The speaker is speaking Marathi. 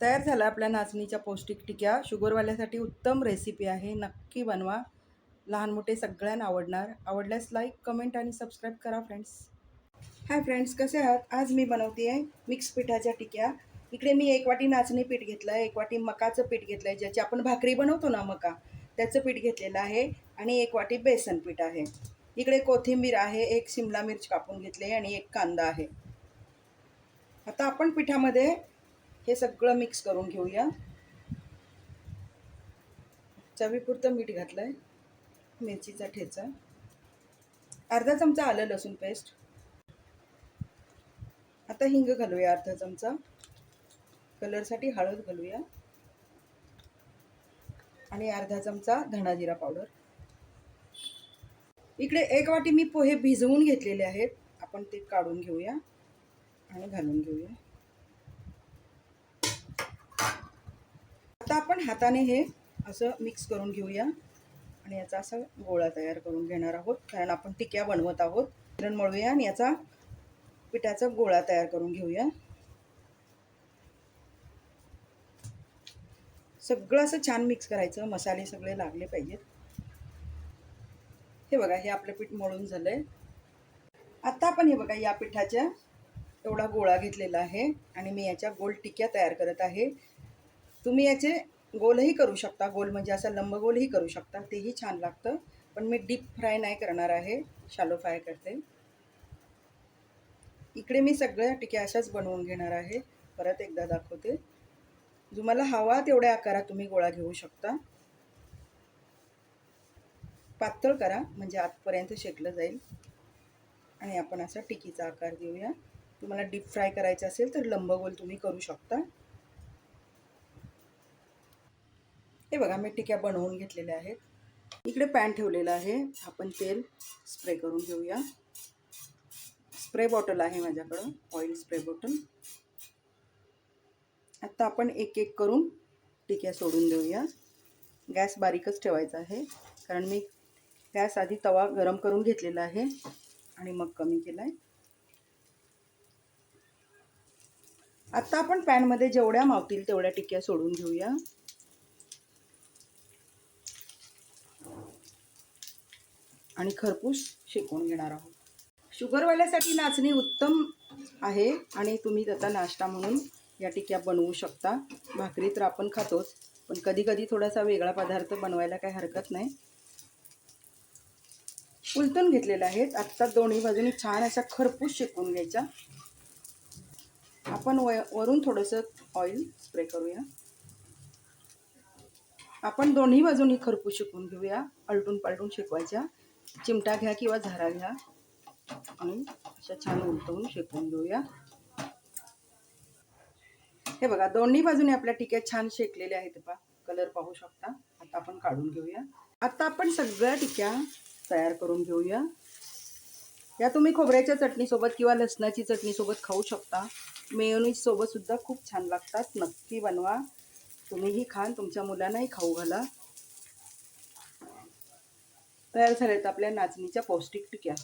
तयार झाला आपल्या नाचणीच्या पौष्टिक टिक्या. शुगरवाल्यासाठी उत्तम रेसिपी आहे, नक्की बनवा. लहान मोठे सगळ्यांना आवडणार. आवडल्यास लाईक, कमेंट आणि सबस्क्राईब करा फ्रेंड्स. हाय फ्रेंड्स, कसे आहात? आज मी बनवते आहे मिक्स पिठाच्या टिक्या. इकडे मी 1 वाटी नाचणी पीठ घेतलं आहे, 1 वाटी मकाचं पीठ घेतलं आहे, ज्याची आपण भाकरी बनवतो ना मका, त्याचं पीठ घेतलेलं आहे आणि 1 वाटी बेसन पीठ आहे. इकडे कोथिंबीर आहे, 1 शिमला मिर्च कापून घेतली आहे आणि 1 कांदा आहे. आता आपण पिठामध्ये हे सगळं मिक्स करून घेऊया. चवीपुरतं मीठ घातलं आहे, मिरचीचा ठेचा, अर्धा चमचा आलं लसूण पेस्ट. आता हिंग घालूया अर्धा चमचा, कलरसाठी हळद घालूया आणि अर्धा चमचा धना जिरा पावडर. इकडे 1 वाटी मी पोहे भिजवून घेतलेले आहेत, आपण ते काढून घेऊया आणि घालून घेऊया. आता आपण हाताने हे असं मिक्स करून घेऊया आणि याचा असा गोळा तयार करून घेणार आहोत, कारण आपण टिक्या बनवत आहोत. मिश्रण मळूया आणि याचा पिठाचा गोळा तयार करून घेऊया. सगळं असं छान मिक्स करायचं, मसाले सगळे लागले पाहिजेत. हे बघा, हे आपलं पीठ मळून झालंय. आता आपण हे बघा, या पिठाच्या एवढा गोळा घेतलेला आहे आणि मी याच्या गोल टिक्या तयार करत आहे. तुम्ही याचे गोलही करू शकता, गोल म्हणजे असा लंबगोलही करू शकता, तेही छान लागतं. पण मी डीप फ्राय नाही करणार आहे, शॅलो फ्राय करते. इकडे मी सगळ्या टिक्या अशाच बनवून घेणार आहे. परत एकदा दाखवते. तुम्हाला हवा तेवढ्या आकारात तुम्ही गोळा घेऊ शकता. पातळ करा म्हणजे आतपर्यंत शेकलं जाईल. आणि आपण असा टिकीचा आकार देऊया. तुम्हाला डीप फ्राय करायचं असेल तर लंबगोल तुम्ही करू शकता. हे बघा, मी टिक्या बनवून घेतलेल्या आहेत. इकडे पॅन ठेवलेला आहे, आपण तेल स्प्रे करून घेऊया. स्प्रे बॉटल आहे माझ्याकडं, ऑइल स्प्रे बॉटल. आता आपण एक एक करून टिक्या सोडून देऊया. गॅस बारीकच ठेवायचा आहे, कारण मी गॅस आधी तवा गरम करून घेतलेला आहे आणि मग कमी केला आहे. आता आपण पॅनमध्ये जेवढ्या मावतील तेवढ्या टिक्या सोडून घेऊया आणि खरपूस शेकून घेणार आहोत. शुगरवाल्यासाठी नाचणी उत्तम आहे आणि तुम्ही त्याचा नाश्ता म्हणून या टिक्या बनवू शकता. भाकरी तर आपण खातोच, पण कधी कधी थोडासा वेगळा पदार्थ बनवायला काही हरकत नाही. उलटून घेतलेल्या आहेत. आत्ता दोन्ही बाजूनी छान अशा खरपूस शेकून घ्यायच्या. आपण वरून थोडंसं ऑइल स्प्रे करूया. आपण दोन्ही बाजूनी खरपूस शेकून घेऊया. आलटून पालटून शेकवायच्या. चिमटा घ्या किंवा झारा घ्या आणि अशा छान उलटवून शेकून घेऊया. हे बघा, दोन्ही बाजूने आपल्या टिक्या छान शेकलेल्या आहेत. पहा, कलर पाहू शकता. आता आपण काढून घेऊया. आता आपण सगळ्या टिक्या तयार करून घेऊया. या तुम्ही खोबऱ्याच्या चटणीसोबत किंवा लसणाची चटणीसोबत खाऊ शकता. मेयोनीज सोबत सुद्धा खूप छान लागतात. नक्की बनवा, तुम्हीही खा, तुमच्या मुलांनाही खाऊ घाला. तयार झाल्यात आपल्या नाचणीच्या पौष्टिक टिक्या.